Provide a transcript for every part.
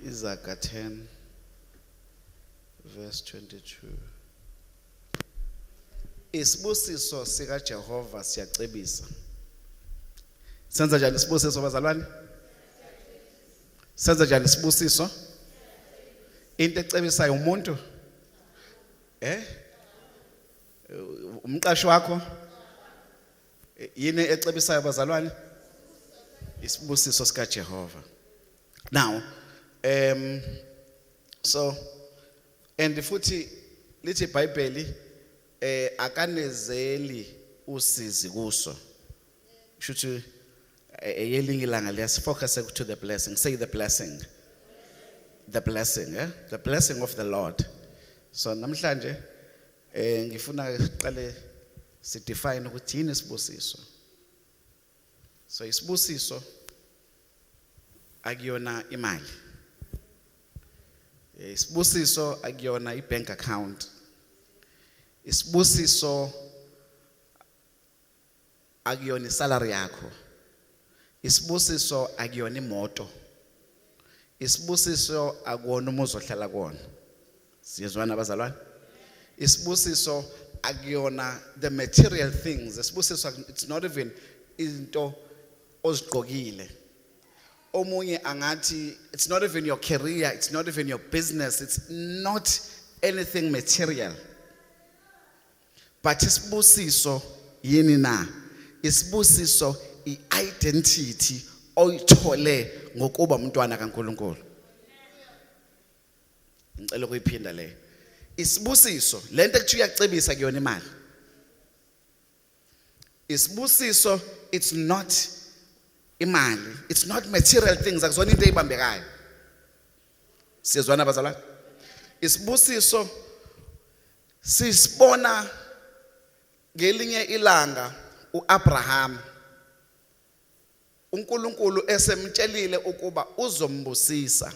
Izaga 10 verse 22. Isibusiso sika Jehova siyacebisa. Senza njani isibusiso bazalwane? Senza njani isibusiso? Into ecebisayo umuntu? Umqashi wakho? Yini ecebisayo bazalwane? Isibusiso sika Jehova. Now, so and futhi lithi iBhayibheli akanezeli usizi kuso. Shuthi yelinye ilanga liyasifocus to the blessing. Say the blessing. The blessing, the blessing of the Lord. So namhlanje ngifuna siqale si define ukuthi yini isibusiso. So isibusiso akuyona imali. Isibusiso akuyona ibank account. Isibusiso akuyona isalary yakho. Isibusiso akuyona imoto. Isibusiso akuwona umuzi ohlala kuwona. Siyezwana abazalwane? Isibusiso akuyona the material things. Isibusiso it's not even into ozigqokile. Omunye angathi it's not even your career, it's not even your business, it's not anything material. But isibusiso yini na? Isibusiso i-identity oyithole ngokuba umntwana kaNkulunkulu. Ngicela ukuyiphinda le. Isibusiso lento ekuthiwa iyacebisa kuyona imali. Isibusiso it's not imali, it's not material things, akuzona into eyibambekayo. Siyezwana abazalwane? Isibusiso sisibona ngelinye ilanga uAbraham uNkulunkulu esemtshelile ukuba uzombusisa,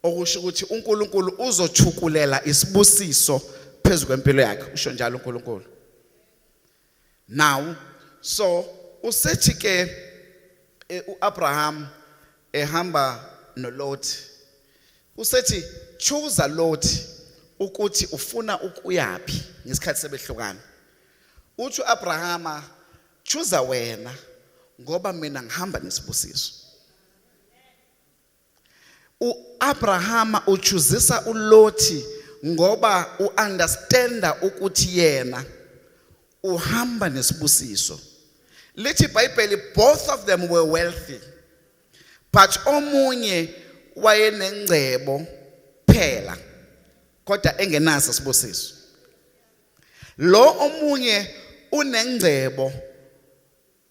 okusho ukuthi uNkulunkulu uzothukulela isibusiso phezulu kwempilo yakhe. Usho njalo uNkulunkulu. Now so usethi ke uAbraham ehamba noLot. Usethi choose Lot ukuthi ufuna ukuyapi ngesikhathi sebehlukana. Uthi uAbrahama choose wena ngoba mina ngihamba nesibusiso. uAbrahama uchuzisa uLothi ngoba uunderstanda ukuthi yena uhamba nesibusiso. Lithi iBhayibheli both of them were wealthy, but omunye wayenengcebo phela kodwa engenaso isibusiso. Lo omunye unengcebo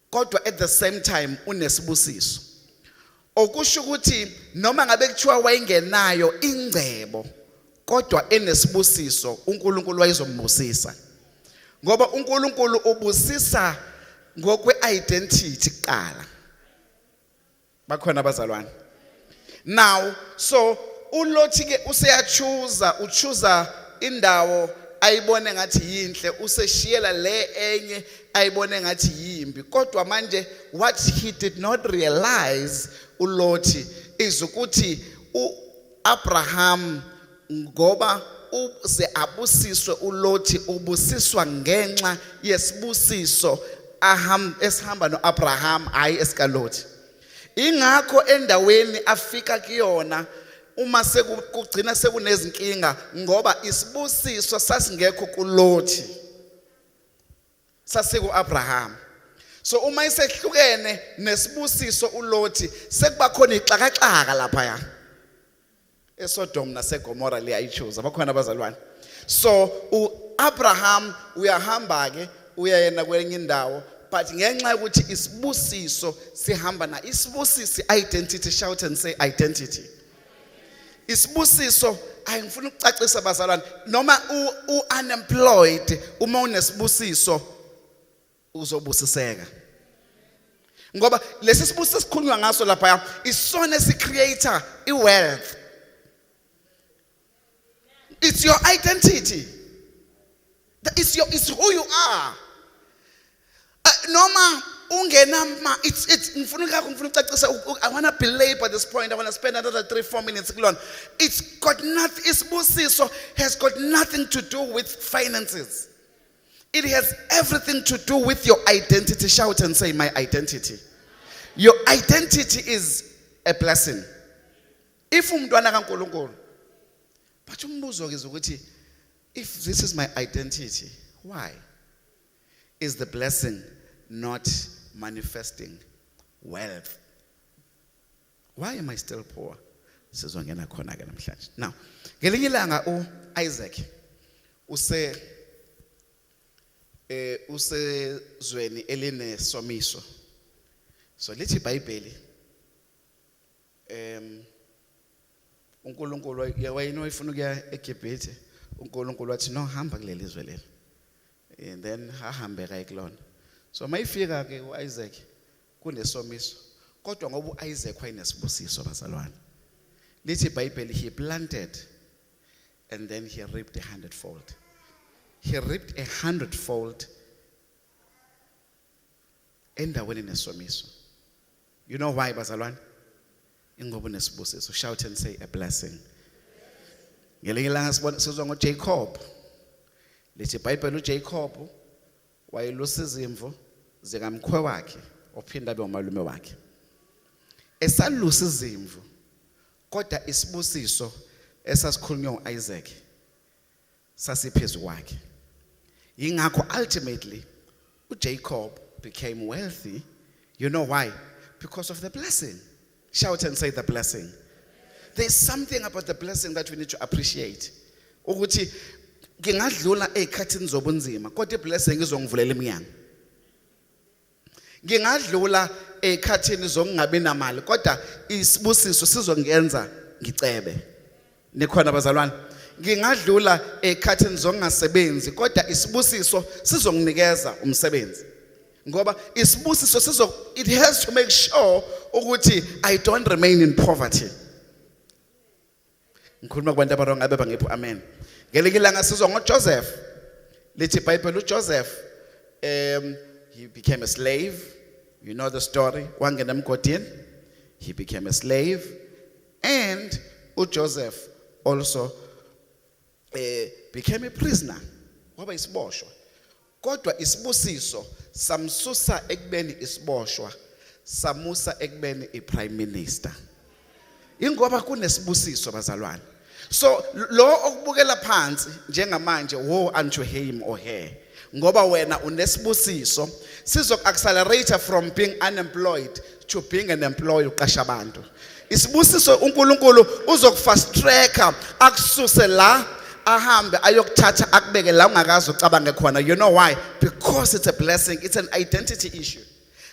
kodwa at the same time unesibusiso. Okusho ukuthi noma ngabe kuthiwa wayengenayo ingcebo kodwa enesibusiso, uNkulunkulu wayezombusisa. Ngoba uNkulunkulu ubusisa ngokwe-identity kuqala. Bakhona abazalwane? Now so uLothi ke uchoose indawo ayibone ngathi yinhle, useshiyela le enye ayibone ngathi yimbi. Kodwa manje what he did not realize uLothi is ukuthi uAbraham ngoba uze abusiswe uLothi ubusiswa ngenxa yesibusiso esihamba noAbraham hayi esikaLothi. Ingakho endaweni afika kuyona uma sekugcina sekunezinkinga ngoba isibusiso sasingekho kuLothi, sasekuAbraham. So uma isehlukene nesibusiso uLothi sekuba khona ixakaxaka lapha ya eSodom naseGomora liyayichuza. Bakhona abazalwane? So uAbraham uyahamba ke uyayena kwenye indawo, but ngenxa ukuthi isibusiso sihamba na isibusisi identity. Shout and say identity. Isibusiso ayingifuna ukucacisa bazalwane, noma unemployed uma unesibusiso uzobusiseka. Ngoba lesi sibusiso sikhulunywa ngaso lapha isona esicreator iwealth. It's your identity. It's who you are. Noma I want to belabor this point. I want to spend another 3-4 minutes. It's got nothing. Isibusiso has got nothing to do with finances. It has everything to do with your identity. Shout and say, my identity. Your identity is a blessing. If umntwana kaNkulunkulu, but umbuzo ke ukuthi, if this is my identity, why is the blessing not manifesting wealth? Why am I still poor? Sizongena khona ke namhlanje. Now, ngelinye ilanga uIsaac usezweni eline somiso. So lithi iBhayibheli uNkulunkulu wayino ifuna ukuya eGibhithe. uNkulunkulu wathi no, hamba kuleli izwe leli. And then hahambe kaye kulona. So mayifika ke uIsaac kunesomiso. Kodwa ngoba uIsaac wayenesibusiso bazalwane. Lithi iBhayibheli he planted and then he reaped 100-fold. He reaped 100-fold endaweni nesomiso. You know why bazalwane? Ingoba unesibusiso. Shout and say a blessing. Ngelinye ilanga sizwa ngoJacob. Lithi iBhayibheli uJacob wayelusa izimvu zikamkhwe wakhe ophinda abe umalume wakhe. Esalusa izimvu kodwa isibusiso esasikhulunywa uIsaac sasiphezu kwakhe. Yingakho ultimately uJacob became wealthy. You know why? Because of the blessing. Shout and say the blessing. There's something about the blessing that we need to appreciate. Ukuthi ngingadlula ezikhathini zobunzima kodwa iblessing izongivulela iminyango. Ngingadlula ezikhathini zokungabi namali kodwa isibusiso sizongenza ngicebe. Nikhona bazalwane? Ngingadlula ezikhathini zokungasebenzi kodwa isibusiso sizonginikeza umsebenzi. Ngoba isibusiso it has to make sure ukuthi I don't remain in poverty. Ngikhuluma kubantu abaronga abe bangipho amen. Ngelinye ilanga sizwa ngoJoseph. Lithi iBhayibheli uJoseph he became a slave. You know the story. Wangena emgodini. He became a slave. And uJoseph also became a prisoner. Waba isiboshwa. Kodwa isibusiso samsusa ekubeni isiboshwa samusa ekubeni iprime minister. Ingoba kunesibusiso bazalwane. So lo okubukela phansi njengamanje woe unto him or her. Ngoba wena unesibusiso sizoku-accelerate from being unemployed to being an employee uqasha abantu. Isibusiso uNkulunkulu uzokufast tracka akususe la ahambe ayokuthatha akubeke la ungakazi ucabange khona. You know why? Because it's a blessing. It's an identity issue.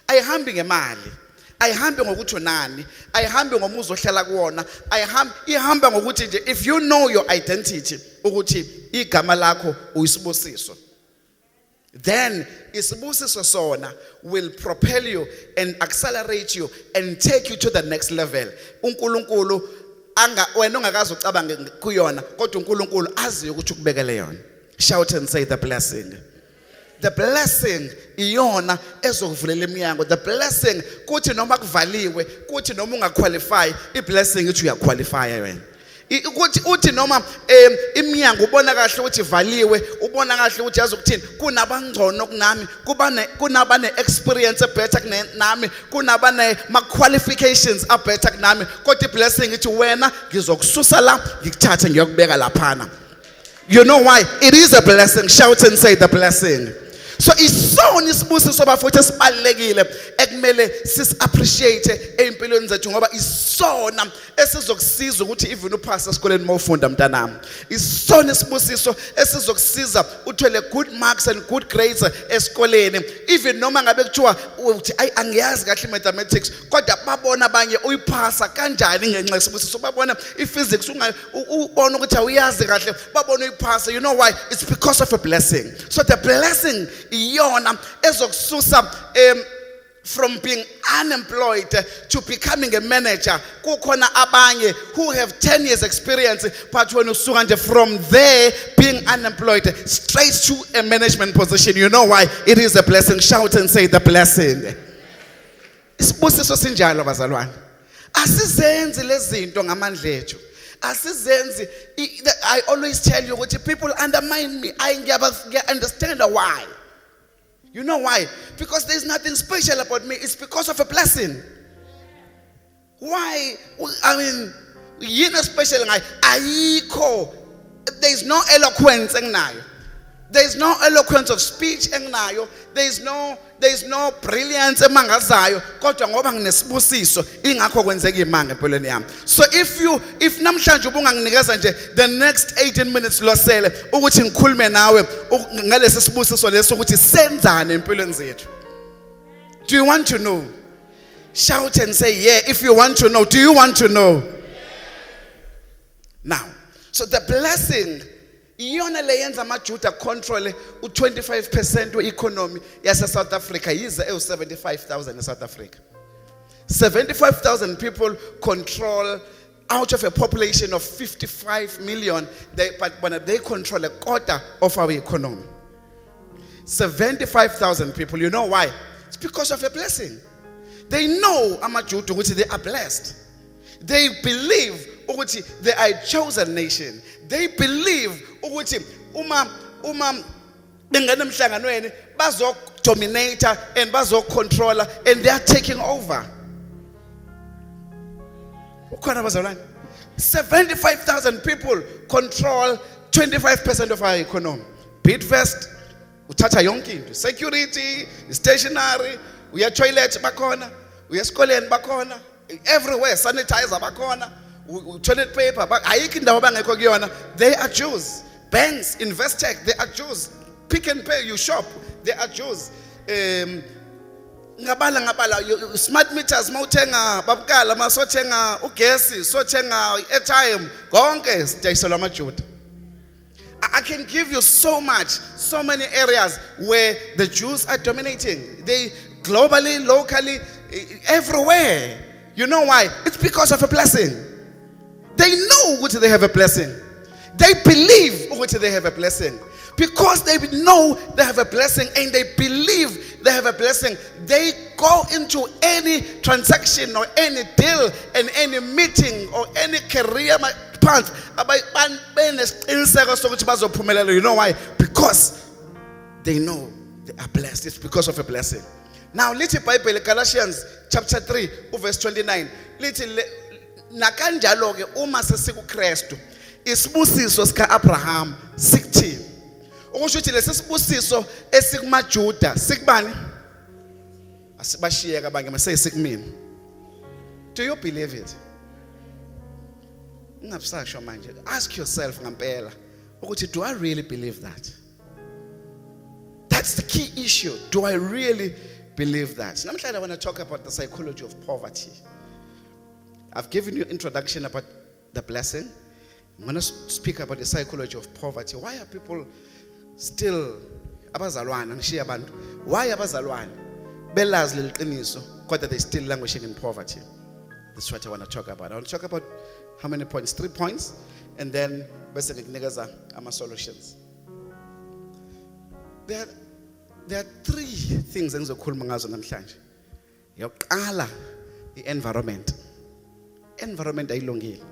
Ayihambi ngemali. Ayihambi ngokuthi unani. Ayihambi ngomuzi ohlala kuwona. Ihamba ngokuthi nje if you know your identity ukuthi igama lakho uyisibusiso, then isibusiso sona will propel you and accelerate you and take you to the next level. uNkulunkulu wena ungakazi ucabange kuyona kodwa uNkulunkulu aziyo ukuthi ukubekele yona. Shout and say the blessing. The blessing iyona ezokuvulela iminyango. The blessing kuthi noma kuvaliwe, kuthi noma ungaqualify, iblessing ithi uyaqualify wena. Ukuthi uthi noma iminyango ubona kahle ukuthi ivaliwe, ubona kahle ukuthi yazi ukuthini, kunabangcono kunami, kunabane experience better kunami, kunabane ma qualifications are better kunami, kodwa iblessing ithi wena ngizokususa la ngikuthathe ngiyokubeka laphana. You know why? It is a blessing. Shout and say the blessing. So isona isibusiso bafowethu esibalekile ekumele appreciate empilweni zethu ngoba isona esizokusiza ukuthi even uphasa esikoleni mawufunda mntanami. Isona isibusiso esizokusiza uthole good marks and good grades esikoleni. Even noma ngabe kuthiwa uthi angiyazi kahle mathematics kodwa babona abanye uyiphasa kanjani ngenxa yesibusiso. Babona iphysics ubona ukuthi awuyazi kahle, babona uyiphasa. You know why? It's because of a blessing. So the blessing iyona ezokususa from being unemployed to becoming a manager. Kukhona abanye who have 10 years experience but when usuka nje from there being unemployed straight to a management position. You know why? It is a blessing. Shout and say the blessing. Isibusiso sinjalo bazalwane. Asizenzi lezinto ngamandla ethu. Asizenzi. I always tell you ukuthi people undermine me. I understand why. You know why? Because there's nothing special about me. It's because of a blessing. Why? I mean, yini special ngayo? Ayikho. There's no eloquence enginayo. There's no eloquence of speech enginayo. There's no brilliance emangazayo. Kodwa ngoba nginesibusiso ingakho kwenzeka imanga empilweni yami. So if namhlanje ubunganginikeza nje the next 18 minutes losele ukuthi ngikhulume nawe ngalesi sibusiso leso ukuthi senzane empilweni zethu. Do you want to know? Shout and say yeah if you want to know. Do you want to know? Now, so the blessing iyona leyenza amaJuda control u25% we-economy yase South Africa yize 75,000 in South Africa. 75,000 people control out of a population of 55 million. But they control a quarter of our economy. 75,000 people. You know why? It's because of a blessing. They know amaJuda ukuthi they are blessed. They believe ukuthi they are a chosen nation. They believe ukuthi uma bengena emhlanganweni bazo dominate and bazo controller and they are taking over. Ukhona bazalwane? 75,000 people control 25% of our economy. Bidvest uthatha yonke into. Security, stationery, uya toilet bakhona, uya esikoleni bakhona, everywhere sanitizer bakhona. Toilet paper, ayikho indawo bangekho kuyona. They are Jews. Banks, Investec, they are Jews. Pick and Pay, you shop, they are Jews. Ngabala smart meters mawuthenga babukala masothenga ugesi sothenga airtime konke sidayiselwa amaJuda. I can give you so many areas where the Jews are dominating. They globally, locally, everywhere. You know why? It's because of a blessing. They know what they have a blessing. They believe what they have a blessing. Because they know they have a blessing and they believe they have a blessing, they go into any transaction or any deal and any meeting or any career path. You know why? Because they know they are blessed. It's because of a blessing. Now, little Bible, Galatians chapter 3, verse 29. Little nakanjalo ke uma sesikuKristu isibusiso sika Abraham 16 okusho ukuthi lesisibusiso esikumaJuda sikubani asibashiyeka bange maseyikumina. Do you believe it? Ngabusasho manje. Ask yourself ngampela ukuthi do I really believe that? That's the key issue. Do I really believe that? Namhlanje I want to talk about the psychology of poverty. I've given you introduction about the blessing. I'm going to speak about the psychology of poverty. Why are people still abazalwane ngishiya abantu? Why abazalwane belazi leliqiniso kodwa they still languishing in poverty? That's what I want to talk about. I want to talk about how many points? 3 points, and then bese ngikunikeza ama solutions. There are 3 things engizokhuluma ngazo namhlanje. Yokuqala, i-environment. Environment ayilungile.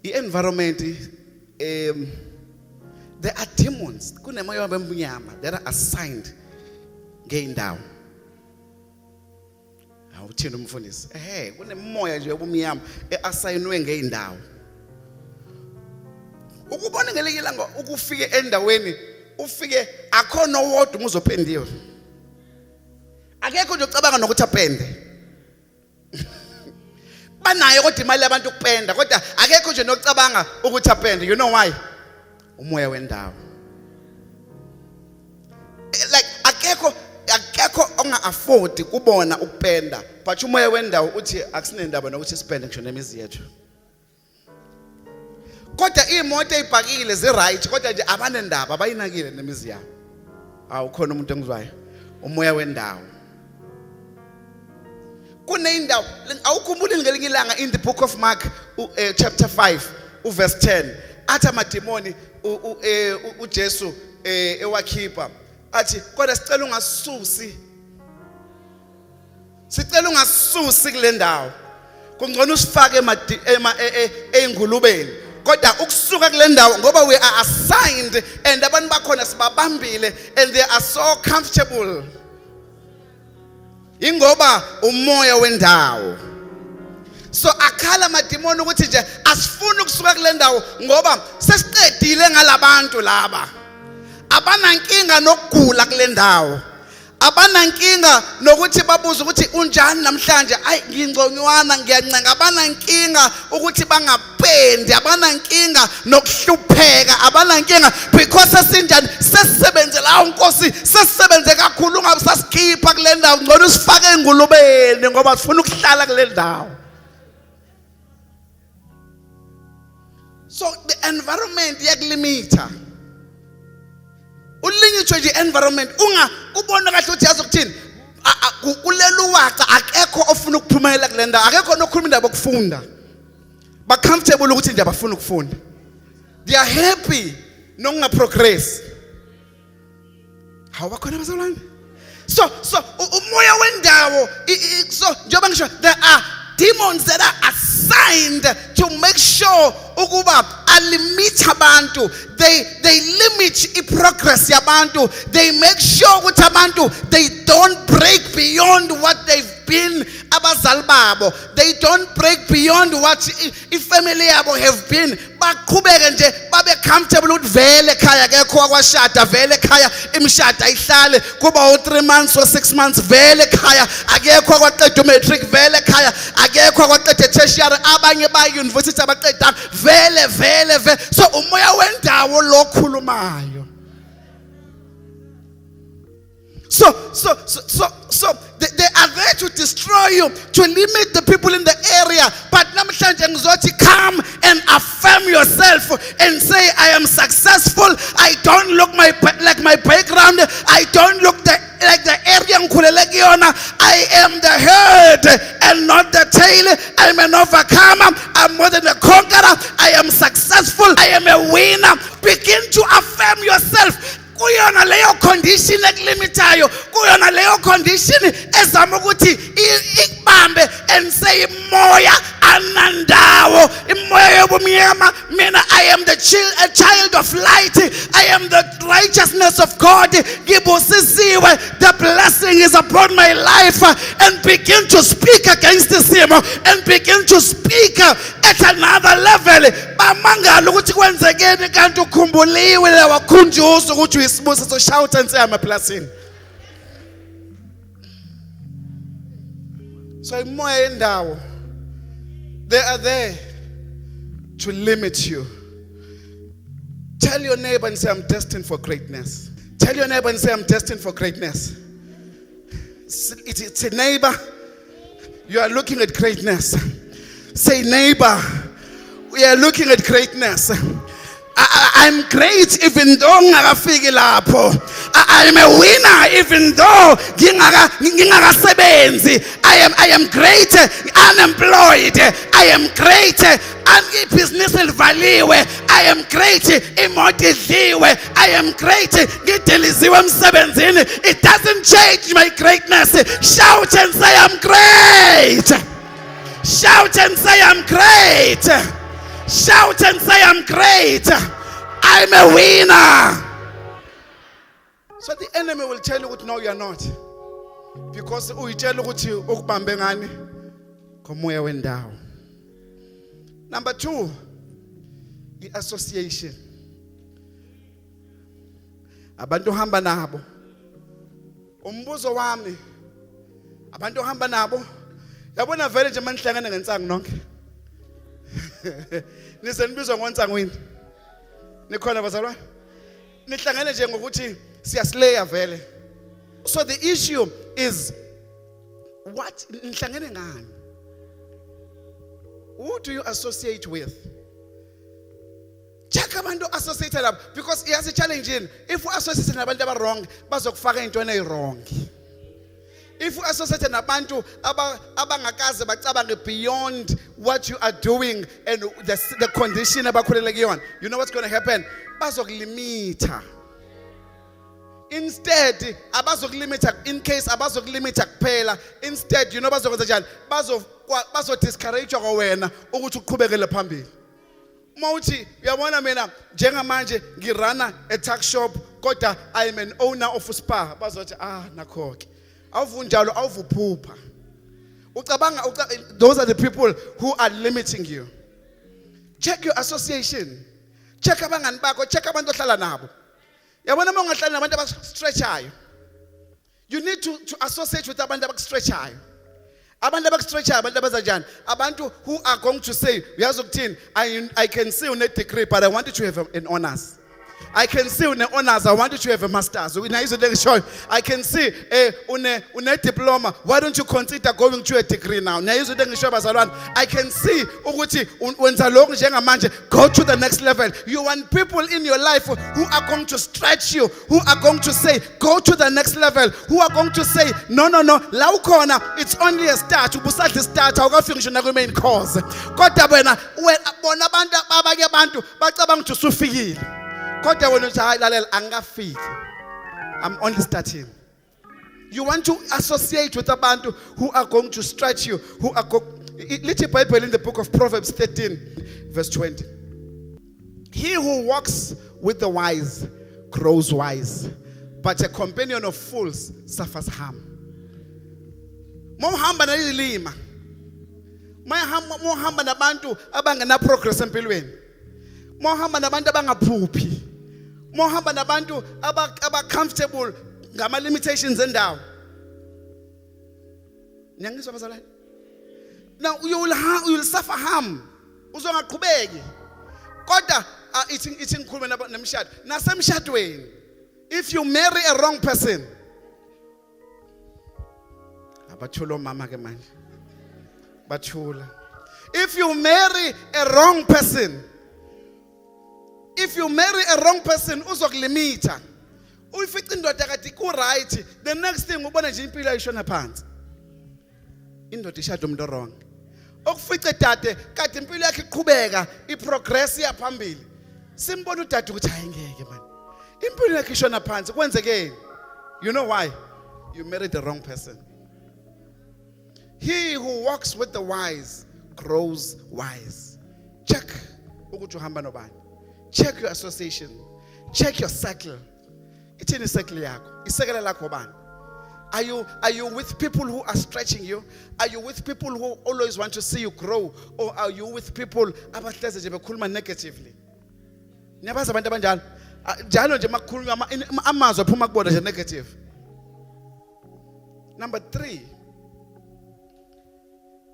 I-environment there are demons kunemoya wabemnyama that are assigned ngeindawo. Awuthini umfundisi? Kunemoya nje wabumnyama eassignwe ngeindawo. Ukubona ngelekile ngo ukufike endaweni ufike akhona owodwa umuzophendiwe. Akekho nje ucabanga nokuthi apende. Banayo kodwa imali yabantu ukupenda kodwa akekho nje nokucabanga ukuthi apende. You know why? Umoya wendawo. Like akekho onga afford kubona ukupenda, but umoya wendawo uthi akusinendaba nokuthi sipende ngisho nemizi yethu. Kodwa imoto ezibhakile ze right kodwa nje abanendaba bayinakile nemizi yabo. Awukhona umuntu engizwayo. Umoya wendawo. Kuneindawo awukhumbuli ngelinye ilanga in the book of Mark chapter 5 verse 10 athi amademoni uJesu ewakhipha athi kodwa sicela ungasusi Sicela ungasusi kule ndawo. Kungcono usifake eingulubeni. Kodwa ukusuka kule ndawo ngoba we are assigned and abantu bakhona sibabambile and they are so comfortable. Ingoba umoya wendawo. So akhala amadimoni ukuthi nje asifuni ukusuka kule ndawo ngoba sesiqedile ngalabantu laba. Abanankinga nokugula kule ndawo. Abanankinga nokuthi babuza ukuthi unjani namhlanje ayi ngingconywana ngiyancenga. Abanankinga ukuthi bangapendi. Abanankinga nokuhlupheka. Abanankinga because sesinjani sesisebenzela uNkosi sesisebenze kakhulu ungabe sasikhipha kule ndawo ngcono usifake engulubeni ngoba sifuna ukuhlala kule ndawo. So the environment yakulimita. Ulinyithwe nje environment ubona kahle ukuthi yazi ukuthini kulela uwaca akekho ofuna ukuphumelela kule ndawo akekho nokhuluma indaba yokufunda ba comfortable ukuthi nje abafuna ukufunda they are happy nokunga progress hawakhona bazalwane so umoya wendawo so njengoba ngisho there are demons that are assigned to make sure ukuba alimit abantu they limit progress yabantu they make sure ukuthi abantu they don't break beyond what they've been abazali babo they don't break beyond what ifamily yabo have been baqhubeke nje babe comfortable ukuthi vele ekhaya akekho wakwashada vele ekhaya imishado ayihlale kuba u3 months or 6 months vele ekhaya akekho kwaqeda matric vele ekhaya akekho kwaqeda tertiary abanye ba university abaqeda vele so umoya wendawo lokhulumayo so they are there to destroy you, to limit the people in the area. But namhlanje ngizothi come and affirm yourself and say I am successful. I don't look like my background. I don't look like the area ngikhulele kuyona. I am the head and not the tail. I am an overcomer. I'm more than a conqueror. I am successful. I am a winner. Begin to affirm yourself. Kuyona leyo condition ekulimitayo kuyona leyo condition ezama ukuthi ikubambe and say moya anandawo imoya yobumnyama mina I am a child of light I am the righteousness of God ngibusisiwe the blessing is upon my life and begin to speak against this and begin to speak at another level bamangala ukuthi kwenzekeni kanti ukhumbuliwe wakhunjuzwa ukuthi so shout and say I'm a blessing. So moya endawo they are there to limit you. Tell your neighbor and say I'm destined for greatness. Tell your neighbor and say I'm destined for greatness. It's a neighbor. You are looking at greatness. Say neighbor, we are looking at greatness. I'm great even though ngakafiki lapho. I'm a winner even though ngingakasebenzi. I am great unemployed. I am great business livaliwe. I am great imoto idliwe. I am great ngideliziwe emsebenzini. It doesn't change my greatness. Shout and say I'm great. Shout and say I'm great. Shout and say I'm great. I'm a winner. So the enemy will tell you no, you are not. Because we tell you ukuthi ukubambe ngani komoya wendawo. Number 2, the association. Abantu hamba nabo. Umbuzo wami abantu hamba nabo. Yabona vele nje manihlangana ngensango nonke. Nisenibizwa ngontsangweni. Nikhona bazalwane? Nihlangene nje ngokuthi siyaslaya vele. So the issue is what nihlangene ngani? Who do you associate with? Check abantu associated up because he has a challenge in. If you associate nabantu aba wrong, bazokufaka into ene wrong. If you associate nabantu abangakaze bacabange beyond what you are doing and the condition abakhulele kuyona, you know what's going to happen? Bazokulimita. Instead, abazokulimita in case abazokulimita kuphela, instead you know bazokwenza njani? Bazo discourage kwawena ukuthi uqhubekele phambili. Mawuthi uyabona mina njengamanje ngirana a tuck shop kodwa I am an owner of a spa. Bazothi nakho ke. Awuvunjalo awuvuphupha. Ucabanga those are the people who are limiting you. Check your association. Check abangani bakho, check abantu ohlala nabo. Yabona uma ungahlala nabantu abastretchayo. You need to associate with abantu abastretchayo. Abantu abastretchayo, abantu abazanjani? Abantu who are going to say, uyazi ukuthini, I can see une degree but I want you to have an honors. I can see une honors, I want you to have a masters. I can see une diploma. Why don't you consider going to a degree now? I can see ukuthi wenza lokho njengamanje, go to the next level. You want people in your life who are going to stretch you, who are going to say, go to the next level, who are going to say, no, la ukhona, it's only a start. Ubusathe start, awukafinish na main course. Kodwa wena bona abantu abanye abantu bacabanga ukuthi usufikile. I'm only starting. You want to associate with abantu who are going to stretch you, who are little Bible in the book of Proverbs 13, verse 20. He who walks with the wise grows wise, but a companion of fools suffers harm. Mohamba na ilima. Mohamba nabantu abangena progress empilweni. Mohamba nabantu abangaphuphi. Mohamba nabantu aba comfortable ngama limitations endawo. Niyangizwa bazalwane? Now you will suffer harm. Uzongaqhubeki. Kodwa ithi ngikhulume nemshado. Nasemshadweni, if you marry a wrong person, abathula mama ke manje. Bathula. If you marry a wrong person, uzokulimita. Uyifica indoda kade ku right, the next thing ubona nje impilo ayishona phansi. Indoda ishada umuntu wrong. Okufice dade kade impilo yakhe iqhubeka, iprogress yaphambili. Simbona udade ukuthi ayengeke man. Impilo yakhe ishona phansi, kwenzekeni? You know why? You married the wrong person. He who walks with the wise grows wise. Check ukuthi uhamba nobani. Check your association. Check your circle. Ithini circle yakho? Isekela lakho bani? Are you with people who are stretching you? Are you with people who always want to see you grow? Or are you with people abahleze nje bekhuluma negatively? Niyabaza abantu abanjalo. Njalo nje makhuluma amazwi aphuma kubona nje negative. Number 3.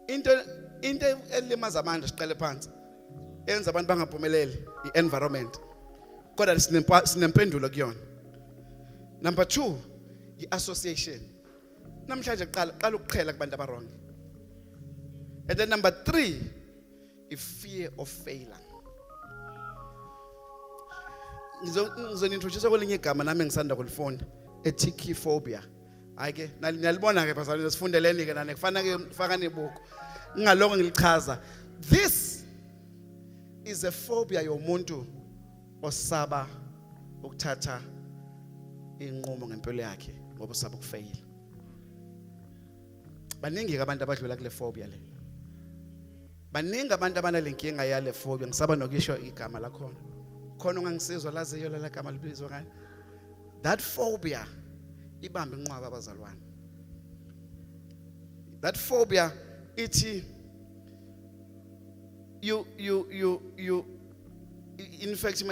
Into elimaza amandla siqale phansi. Enza abantu bangaphumeleli i-environment. Kodwa sinempendulo kuyona. Number 2, i-association. Namhlanje qala ukuqhela kubantu abarong. And then number 3, i-fear of failure. Ngizonintroduce kwelinye igama nami engisanda kulifunda, etikiphobia. Ayike nalibona ke bazalwane sifundeleni ke nane kufanele kufaka nebuku. Ngingaloko ngilichaza. This is a phobia yomuntu osaba ukuthatha inqumo ngempilo yakhe ngoba usaba ukufail. Baningi abantu abadlula kule phobia le. Baningi abantu abanalenkinga yale phobia, ngisaba nokisho igama lakhona. Khona ungangisizwa laziyo la gama libizwa ngani? That phobia ibamba inqwaba abazalwane. That phobia ithi you in fact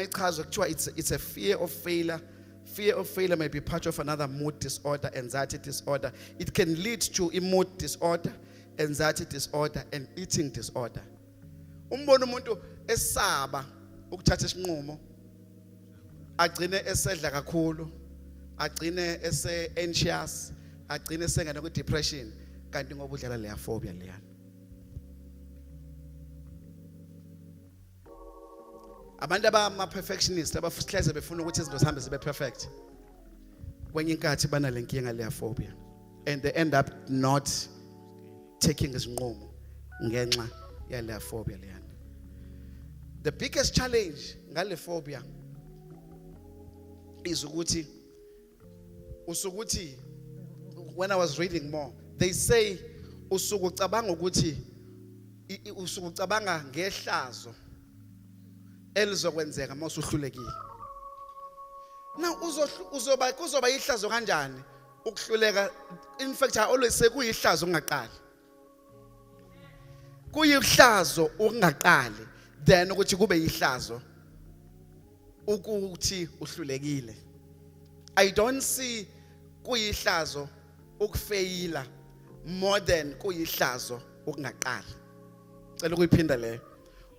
it's a fear of failure. Fear of failure may be part of another mood disorder, anxiety disorder. It can lead to a mood disorder, anxiety disorder, and eating disorder. Umbona umuntu esaba ukuthatha isinqumo, agcine esedla kakhulu, agcine anxious, agcine sengena ku depression, kanti ngoba udlala leya phobia leya. Abantu abama perfectionist abafuhleze befuna ukuthi izinto zihambe zibe perfect. Kwenye inkathi bana lenkinga leya phobia, and they end up not taking isinqumo ngenxa yaleya phobia leya. The biggest challenge ngale phobia is ukuthi usukuthi, when I was reading more, they say usukucabanga ukuthi usukucabanga ngehlazo elizokwenzeka mase uhlulekile. Now kuzoba ihlazo kanjani ukuhluleka? In fact, I always say kuyihlazo ungaqali. Kuyihlazo ungaqali then ukuthi kube yihlazo ukuthi uhlulekile. I don't see kuyihlazo ukufeyila more than kuyihlazo ukungaqali. Cela ukuyiphinda leyo.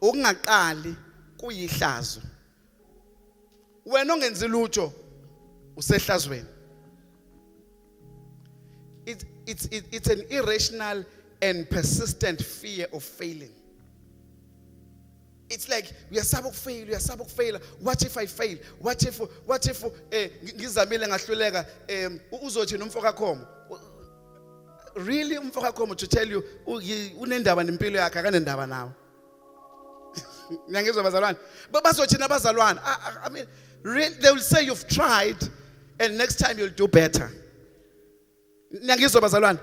Ukungaqali kuyihlazo. Wena ongenzi lutho usehlazweni. It's an irrational and persistent fear of failing. It's like uyasaba ukufeyila. What if I fail? What if ngizamile ngahluleka uzothi nomfoka khomo? Really umfoka khomo to tell you unendaba nempilo yakhe akanendaba nawe. Ngiyangizwa bazalwane. Bazothi nabazalwane, I mean really, they will say you've tried and next time you'll do better. Ngiyangizwa bazalwane.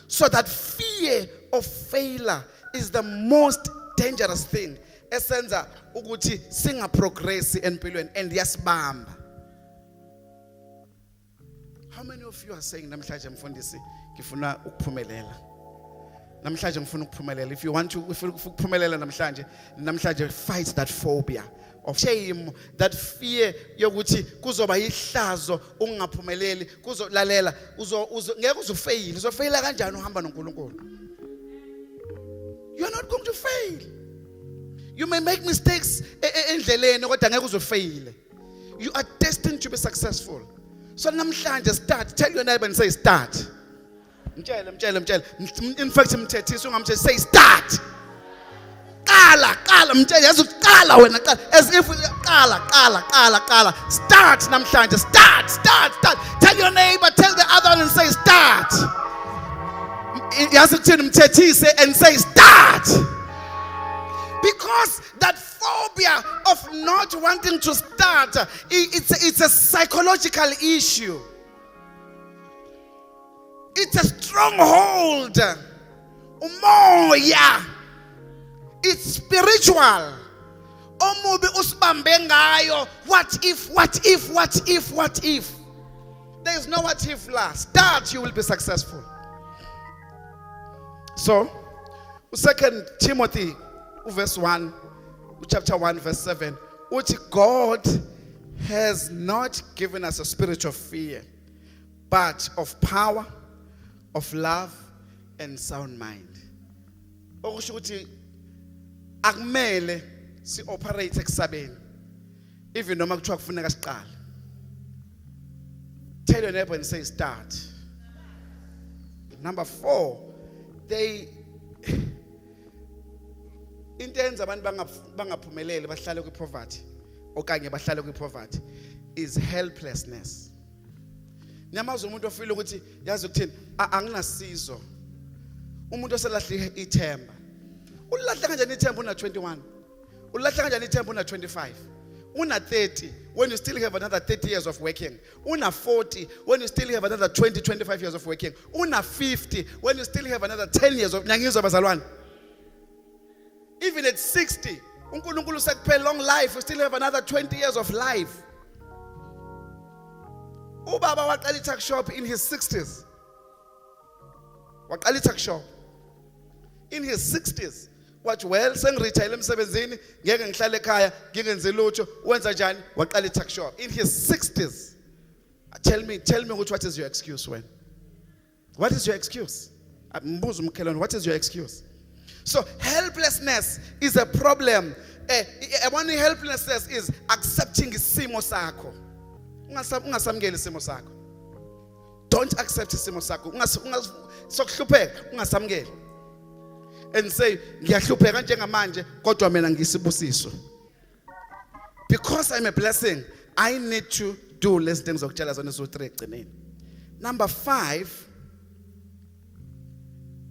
So that fear of failure is the most dangerous thing. Esenza ukuthi singa progress empilweni and yasibamba. How many of you are saying namhlanje mfundisi ngifuna ukuphumelela? Namhlanje ngifuna ukuphumelela. If you want to ukuphumelela namhlanje fight that phobia of shame, that fear yokuthi kuzoba ihlazo ungaphumeleli, kuzolalela, ngeke uzofail. Uzofaila kanjani uhamba noNkulunkulu? You are not going to fail. You may make mistakes endleleni kodwa ngeke uzofail. You are destined to be successful. So namhlanje start. Tell your neighbor and say start. Mtshele. In fact mthethisa ungamthe say start. Qala mtshele yazi uqala wena qala as if qala. Start namhlanje. Start. Tell your neighbor, tell the other one and say start. Yazi ukuthini mthethise and say start. Because that phobia of not wanting to start, it's a psychological issue. It's a stronghold. Umoya. It's spiritual. Omubi usibambe ngayo. What if? There is no what if last. Start, you will be successful. So, 2 Timothy verse 1, chapter 1 verse 7, which God has not given us a spirit of fear, but of power, of love, and sound mind. Okusho ukuthi akumele si operate ekusabeni even noma kuthiwa kufuneka siqala. Tell your neighbor and say start. Number 4, into eyenza abantu bangaphumeleli bahlale kwi-poverty okanye bahlale kwi-poverty is helplessness. Nyamaza umuntu ofile ukuthi yazi ukuthini anginasizo. Umuntu oselahle ithemba. Ulahla kanjani ithemba una 21? Ulahla kanjani ithemba una 25? Una 30 when you still have another 30 years of working. Una 40 when you still have another 25 years of working. Una 50 when you still have another 10 years of nyangizwa bazalwane. Even at 60, uNkulunkulu sekuphe long life, you still have another 20 years of life. Ubaba waqala i-tuck shop in his 60s. Waqala i-tuck shop in his 60s. Wathi well sengiretail emsebenzini ngeke ngihlale ekhaya ngingenze lutho wenza njani waqala i-tuck shop in his 60s. Tell me what is your excuse when? What is your excuse? Mbuzo umkhelwane, what is your excuse? So helplessness is a problem. One helplessness is accepting isimo sakho. Ungasamukeli isimo sakho. Don't accept isimo sakho. Sokuhlupheka ungasamukeli. And say ngiyahlupheka njengamanje kodwa mina ngisibusiso. Because I'm a blessing, I need to do less things okutshela zona zo3 egcineni. Number 5,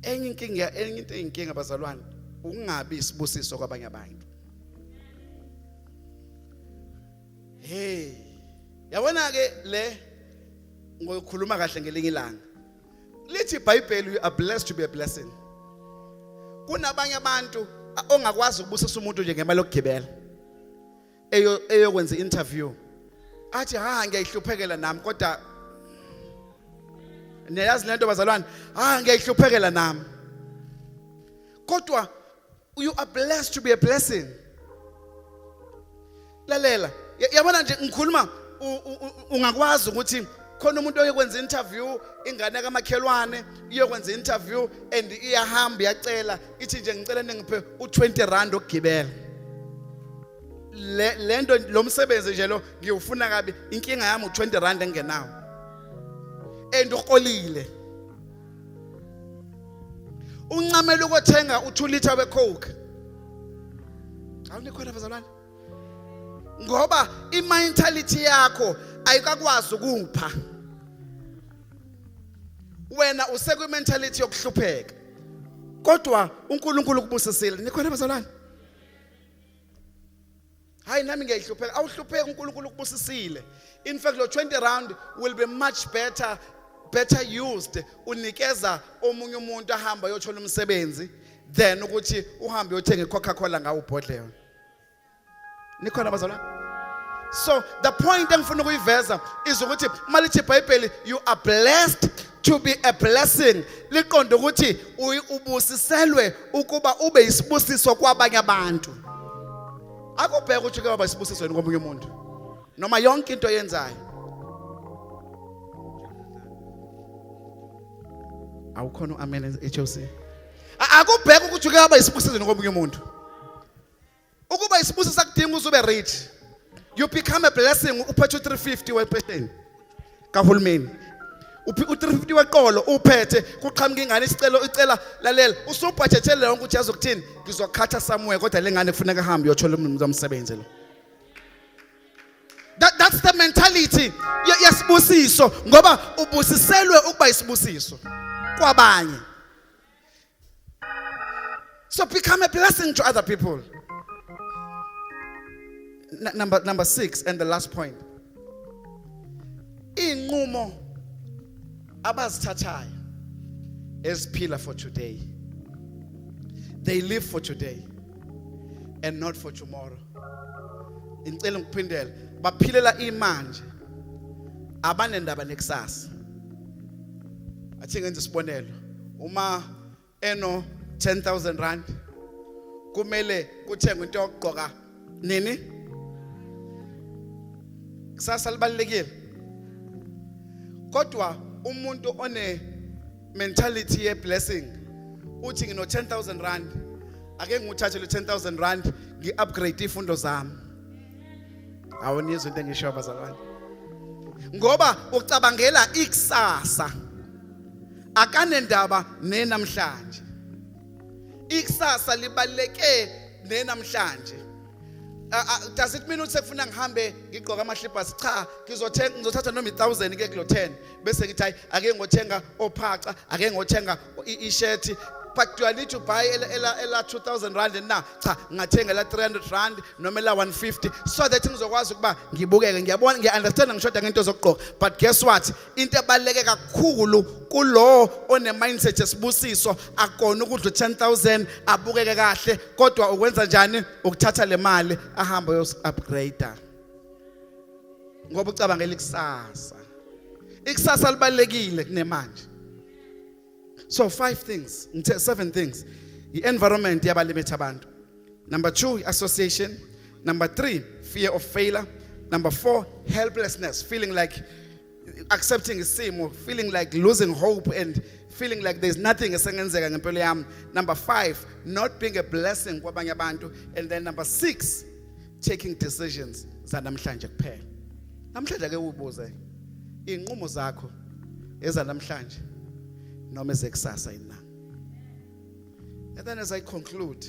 enye into eyinkinga bazalwane ukungabi isibusiso kwabanye abantu. Hey, yabona ke le ngokhuluma kahle ngelinye ilanga. Lithi iBhayibheli you are blessed to be a blessing. Kunabanye abantu ongakwazi ukubusisa umuntu nje ngemali yokugibela. Eyokwenza interview. Athi ngiyayihluphekela nami kodwa niyazi lento bazalwane, ngiyayihluphekela nami. Kodwa you are blessed to be a blessing. Lalela, yabona nje ngikhuluma ungakwazi ukuthi khona umuntu oyekwenza interview ingane kamakhelwane iyokwenza interview and iyahamba iyacela ithi nje ngicela ningiphe u20 okugibela. Lento lo msebenzi nje lo ngiyufuna kabi, inkinga yami u20 engenawo. And uqolile. Uncamela ukuthenga u2 liter wecoke. Awunikhona bazalwane? Ngoba imentality yakho ayikakwazi ukupha. Wena usekwe mentality yokuhlupheka. Kodwa uNkulunkulu ukubusisile. Nikhona bazalwane? Hayi nami ngiyahlupheka. Awuhlupheka uNkulunkulu ukubusisile. In fact lo 20 rand will be much better used unikeza omunye umuntu ahamba yothola umsebenzi than ukuthi uhambe uyothenga iCoca-Cola ngawo ubhodleyo. Nikhona bazalwane? So the point engifuna ukuyiveza is ukuthi malithi iBhayibheli you are blessed to be a blessing. Liqonde ukuthi ubusiselwe ukuba ube isibusiso kwabanye abantu. Akubheka ukuthi ke baba isibusiso yini komunye umuntu. Noma yonke into oyenzayo. Awukhona amen HOC. Akubheka ukuthi ke baba isibusiso yini komunye umuntu. Ukuba isibusiso akudinga uzube rich. You become a blessing uphethe u350 wepesheni kahulumeni. U350 weqolo uphethe kuqhamuka ingane isicelo icela lalela usubudgetele lonke ukuthi yazokuthini ngizokhatha somewhere kodwa lengane kufuneka ahambe uyothola umsebenzi lo. That's the mentality yesibusiso ngoba ubusiselwe ukuba isibusiso kwabanye. So become a blessing to other people. Number 6 and the last point. Inqumo abazithathayo eziphila for today. They live for today and not for tomorrow. Ngicela ukuphindela baphilela imanje abanendaba nekusasa. Athi ngenze isibonelo uma eno 10,000 rand kumele kuthengwe into yokugqoka nini kusasa libalekile. Kodwa umuntu one mentality ye blessing uthi ngino 10,000 rand ake nguthathe le 10,000 rand ngi-upgrade ifundo zami. Awunizwe into engisho bazalwane. Ngoba ucabangela ikusasa akanendaba nenamhlanje. Ikusasa libaleke nenamhlanje. Does it mean ukuthi sekufuna ngihambe ngigqoka ama-slippers? Cha, ngizothatha noma 1,000 ke kulo 10 bese ngithi hayi ake ngothenga ophaca, ake ngothenga i-shirt. But do I need to buy ela 2,000 rand na? Cha, ngathenga la 300 rand noma la 150 so that ngizokwazi ukuba ngibukeke. Ngiyabona, ngiya-understand ngishoda ngento zokugqoka. But guess what? Into ebaleke kakhulu kulo one mindset esibusiso akona ukudla 10,000 abukeke kahle kodwa ukwenza njani? Ukuthatha le mali ahamba uyos-upgrade. Ngoba ucabangela ikusasa. Ikusasa libalekile kunemanje. So 7 things. The environment yabalimit abantu. Number 2, association. Number 3, fear of failure. Number 4, helplessness, feeling like accepting isimo, feeling like losing hope and feeling like there's nothing esengenzeka ngempilo yami. Number 5, not being a blessing kwabanye abantu. And then number 6, taking decisions zanamhlanje kuphela. Namhlanje ke ubuze inqumo zakho ezanamhlanje noma ezekusasa yini na. And then as I conclude,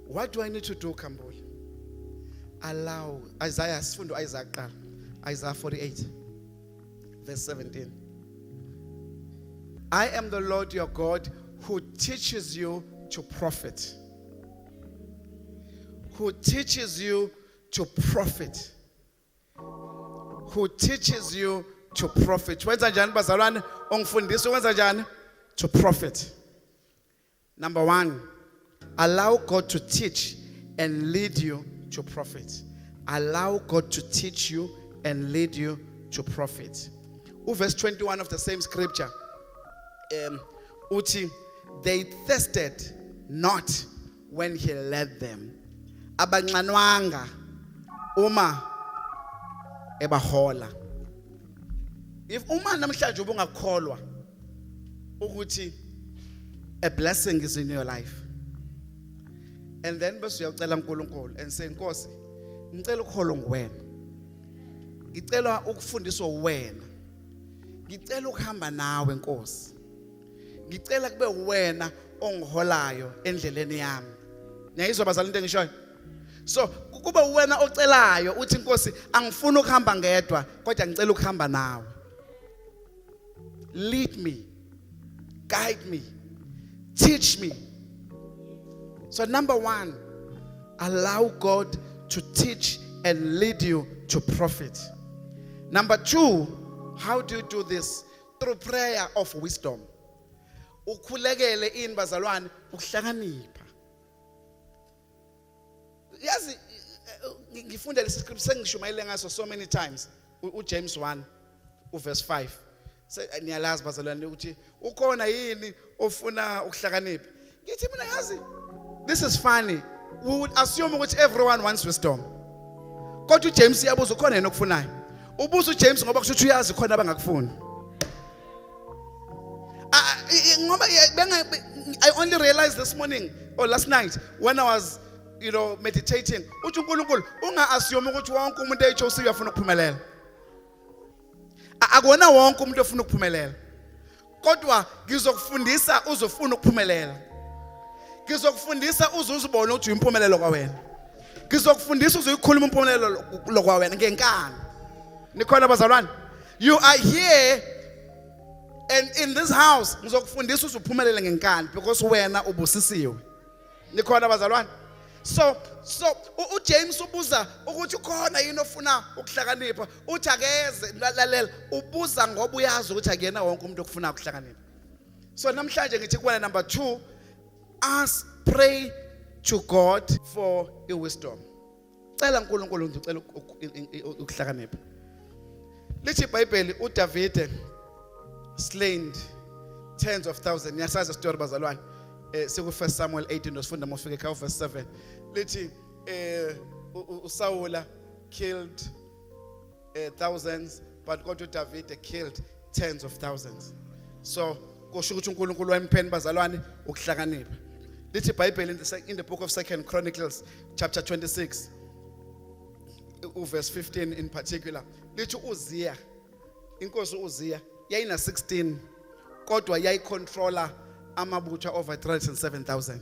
what do I need to do, Kambuli? Allow Isaiah 48 verse 17. I am the Lord your God who teaches you to profit. Who teaches you to profit. who teaches you to profit. Wenza njani bazalwane? Ongifundisa wenza njani? To profit. Number 1, allow God to teach and lead you to profit. Allow God to teach you and lead you to profit. Verse 21 of the same scripture. Uti, they thirsted not when he led them. Abanganwanga uma ebahola. If uma namhlanje ubungakholwa ukuthi a blessing is in your life, and then bese uyacela uNkulunkulu and say, Nkosi, ngicela ukholwa nguwena, ngicela ukufundiswa uwena, ngicela ukuhamba nawe Nkosi, ngicela kube uwena ongiholayo endleleni yami. Ngiyayizwa bazalwane into engishoyo? So kuba uwena ocelayo uthi Nkosi angifuni ukuhamba ngedwa kodwa ngicela ukuhamba nawe. Lead me, guide me, teach me. So number 1, allow God to teach and lead you to profit. Number 2, how do you do this? Through prayer of wisdom. Ukhulekele ini bazalwane ukuhlakanipha. Yazi ngifunda lesi script sengishumayele ngaso so many times. James 1 verse 5. Niyalazi bazalwane ukuthi ukhona yini ofuna ukuhlakanipha. Ngithi mina yazi, this is funny. We would assume ukuthi everyone wants wisdom. Kodwa uJames yabuza ukhona yena okufunayo. Ubuza uJames ngoba kusho ukuthi uyazi khona abangakufuni. I only realized this morning or last night when I was meditating. Uthi uNkulunkulu unga-assume ukuthi wonke umuntu eyichosi uyafuna ukuphumelela. Akona wonke umuntu ofuna ukuphumelela. Kodwa ngizokufundisa uzofuna ukuphumelela. Ngizokufundisa uzuzibona ukuthi uyimpumelelo kwawena. Ngizokufundisa uzoyikhuluma impumelelo lokwawena ngenkani. Nikhona bazalwane? You are here and in this house ngizokufundisa uzuphumelele ngenkani because wena ubusisiwe. Nikhona bazalwane? So uJames ubuza ukuthi ukhona yini ofuna ukuhlakanipha. Uthi akeze lalela ubuza ngoba uyazi ukuthi akuyena wonke umuntu okufuna ukuhlakanipha. So namhlanje ngithi kuwena number 2, pray to God for your wisdom. Cela uNkulunkulu ngicela ukuhlakanipha. Lithi iBhayibheli uDavide slain tens of thousands. Yasazi story bazalwane. Siku 1 Samuel 18 usifunda mofike ka verse 7. Lithi uSaul killed thousands, but God uDavide killed tens of thousands. So kusho ukuthi uNkulunkulu wayempheni bazalwane ukuhlakanipha. Lithi iBhayibheli in the book of 2 Chronicles chapter 26 verse 15 in particular. Lithi uZiya, inkosi uZiya yayina 16 kodwa yayicontroller amabutha over 307,000.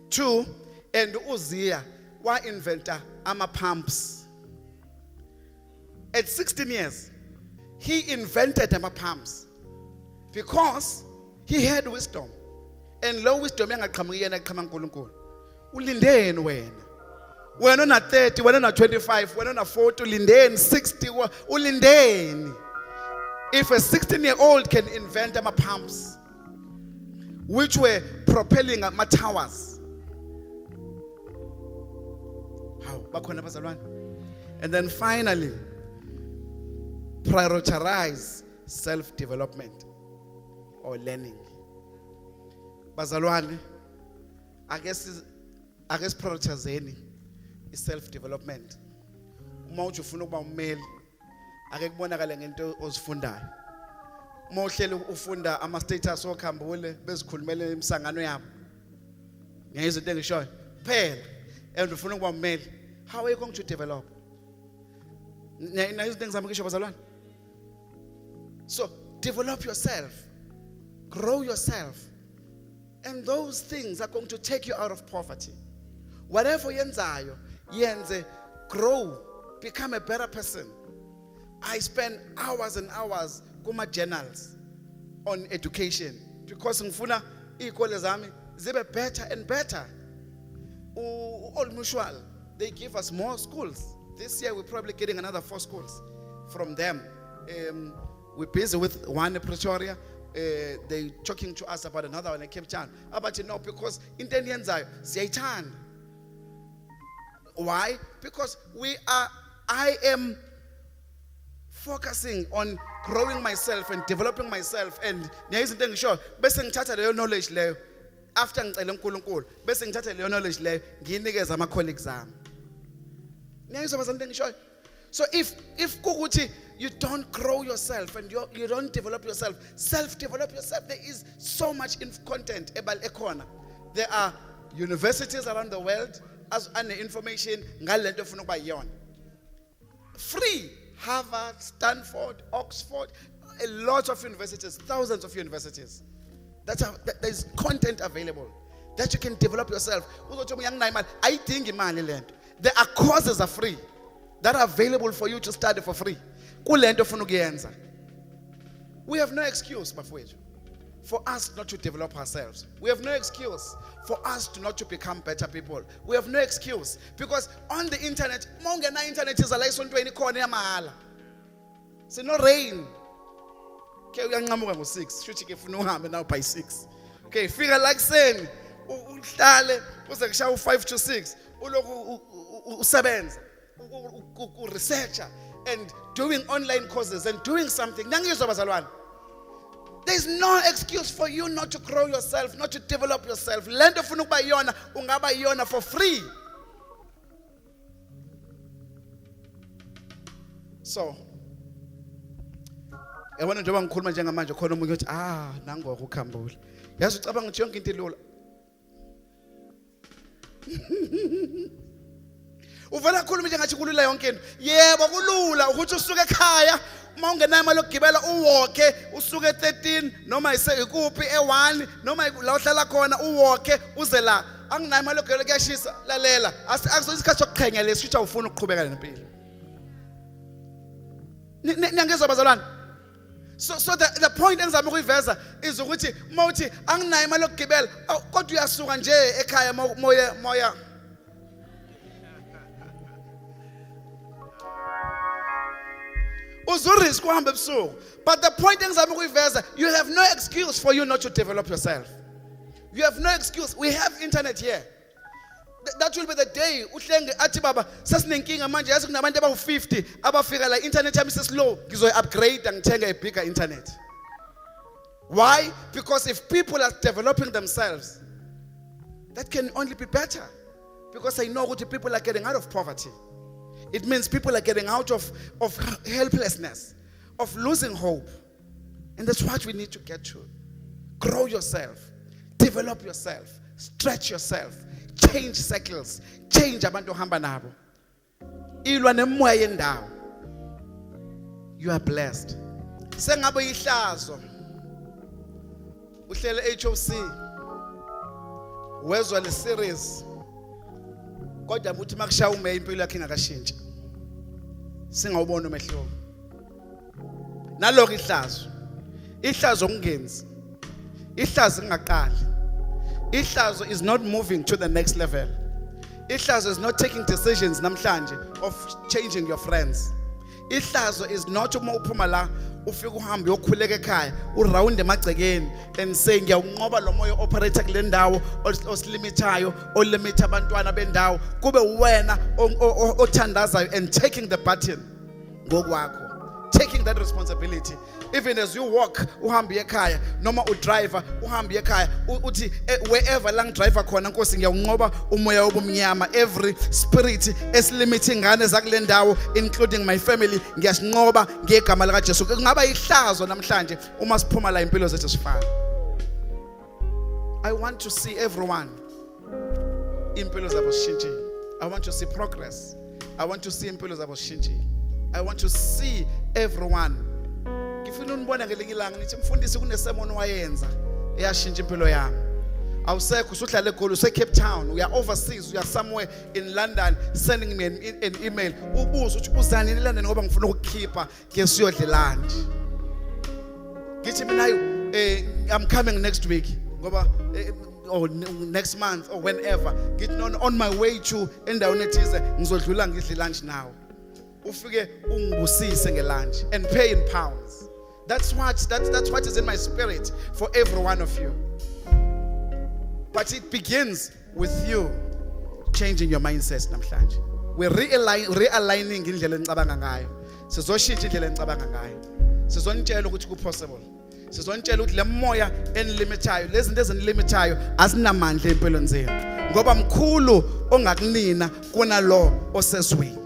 2, and uZiya wa-inventa ama-pumps. At 16 years, he invented ama-pumps because he had wisdom. And lo wisdom yangaqhamuki yena qhama uNkulunkulu. Ulindeni wena? Wena una 30, wena una 25, wena una 40, ulindeni 60, ulindeni. If a 16-year-old can invent ama-pumps which were propelling ama-towers. How? Bakhona bazalwane? And then finally, prioritize self-development or learning. Bazalwane, I guess prioritizeni is self-development. Uma uthi ufuna ukuba ummeli, ake kubonakala ngento ozifundayo. Uma uhleli ufunda ama-status okhambule bezikhulumele imsangano yabo. Ngiyayizwa into engishoyo. Phela and ufuna ukuba ummeli. How are you going to develop? Ngiyayizwa into engizama ukisho bazalwane. So develop yourself. Grow yourself. And those things are going to take you out of poverty. Whatever yenzayo, yenze, grow, become a better person. I spend hours and hours kuma journals on education because ngifuna izikole zami zibe better and better. Old Mutual, they give us more schools. This year we're probably getting another 4 schools from them. We're busy with one in Pretoria. They're talking to us about another one in Cape Town. But because in 10 years, siyayithanda. Why? Because I am focusing on growing myself and developing myself, and ngiyayizinto engisho bese ngithatha leyo knowledge leyo after ngicela uNkulunkulu bese ngithatha leyo knowledge leyo ngiyinikeza ama colleagues ami. Ngiyayizwa bazanto engisho. So if kukuthi you don't grow yourself and you don't develop yourself, self-develop yourself, there is so much content ekhona. There are universities around the world as information ngalento ofuna ukuba yiyona. Free. Harvard, Stanford, Oxford, a lot of universities, thousands of universities. There's content available that you can develop yourself. There are courses are free that are available for you to study for free. We have no excuse, bafowethu, for us not to develop ourselves. We have no excuse for us not to become better people. We have no excuse because on the internet, internet is a license to any corner mahala. So no rain. Okay, we are going 6. Should you get now by 6? Okay, figure like saying, uhlale uze 5 to 6. Usebenza, researcher and doing online courses and doing something. There's no excuse for you not to grow yourself, not to develop yourself. Lento ufuna ukuba yona, ungaba yona for free. So, yabona njengoba ngikhuluma njengamanje khona umuntu uthi nango ukukhambula. Yazi ucabanga ukuthi yonke into ilula. Uvela khuluma njengathi kulula yonke into. Yebo kulula ukuthi usuke ekhaya uma ungenayo imali yokugibela uwalke usuke 13 noma ikuphi e1 noma la uhlala khona uwalke uze la anginayo imali yokugibela kuyashisa lalela akusoyisikhathi sokuqhenya lesi ukuthi awufuna ukuqhubeka nempilo. Niyangizwa bazalwane? So the point engizama ukuyiveza is ukuthi mawuthi anginayo imali yokugibela kodwa uyasuka nje ekhaya moya but the point is, you have no excuse for you not to develop yourself. You have no excuse. We have internet here. That will be the day uhlenge athi baba sasinenkinga manje yazi kunabantu abawu50 abafika la internet yami seslow ngizoyi upgrade ngithenga a bigger internet. Why? Because if people are developing themselves, that can only be better. Because I know what people are getting out of poverty. It means people are getting out of helplessness, of losing hope. And that's what we need to get to. Grow yourself, develop yourself, stretch yourself, change cycles, change abantu ohamba nabo. Ilwa nemoya yendawo. You are blessed. Sengabe ihlazo. Uhlele HOC. Wezwa le series. Kodwa uthi makushaya ume impilo yakhe ingakashintshi. Singawubona umehluko. Naloko ihlazo. Ihlazo kungenzi. Ihlazo ngaqali. Ihlazo is not moving to the next level. Ihlazo is not taking decisions namhlanje of changing your friends. Ihlazo is not uma uphuma la ufika uhambe yokhuleka ekhaya uround emagcekeni and say ngiyawunqoba lo moya operator kule ndawo osilimitayo olimita abantwana bendawo kube wena othandazayo and taking the button ngokwakho, taking that responsibility. Even as you walk uhambe ekhaya noma udriver uhambe ekhaya uthi wherever lang driver khona Nkosi ngiyawunqoba umoya obumnyama, every spirit esilimiting ngane zakule ndawo including my family ngiyasinqoba ngegama lika Jesu. Kungaba ihlazo namhlanje uma siphuma la impilo zethu sifana. I want to see everyone impilo zabo zishintshile. I want to see progress. I want to see impilo zabo zishintshile. I want to see everyone. Ngifuna unibona ngelinye ilanga nithi mfundisi kunesemon wayenza eyashintsha impilo yami. Awusekho usuhlala eGoli useCape Town, we are overseas, we are somewhere in London, sending me an email ubuza uthi uzani eLondon ngoba ngifuna ukukhipha ke siyodla lunch. Ngithi mina I'm coming next week ngoba or next month or whenever. Ngithi on my way to endaweni ethize ngizodlula ngidle lunch now. ufike ungibusise ngelunch and pay in pounds. That's what is in my spirit for every one of you. But it begins with you changing your mindset namhlanje. We're realigning indlela enicabanga ngayo. Sizoshintsha indlela enicabanga ngayo. Sizontshela ukuthi ku possible. Sizontshela ukuthi le moya enlimithayo, lezi zinto ezinilimitayo asinamandla empilweni zenu. Ngoba mkhulu ongakunina kunalo osezweni.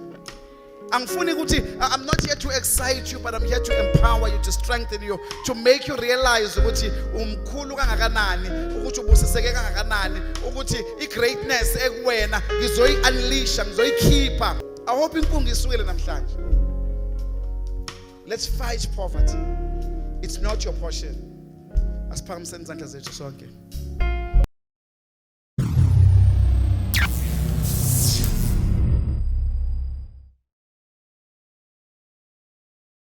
Angifuni ukuthi I'm not here to excite you, but I'm here to empower you, to strengthen you, to make you realize ukuthi umkhulu kangakanani, ukuthi ubusiseke kangakanani, ukuthi igreatness ekuwena ngizoyi unleasha, ngizoyikhipha. I hope inkungu isukile namhlanje. Let's fight poverty. It's not your portion. Asiphakamiseni izandla zethu sonke.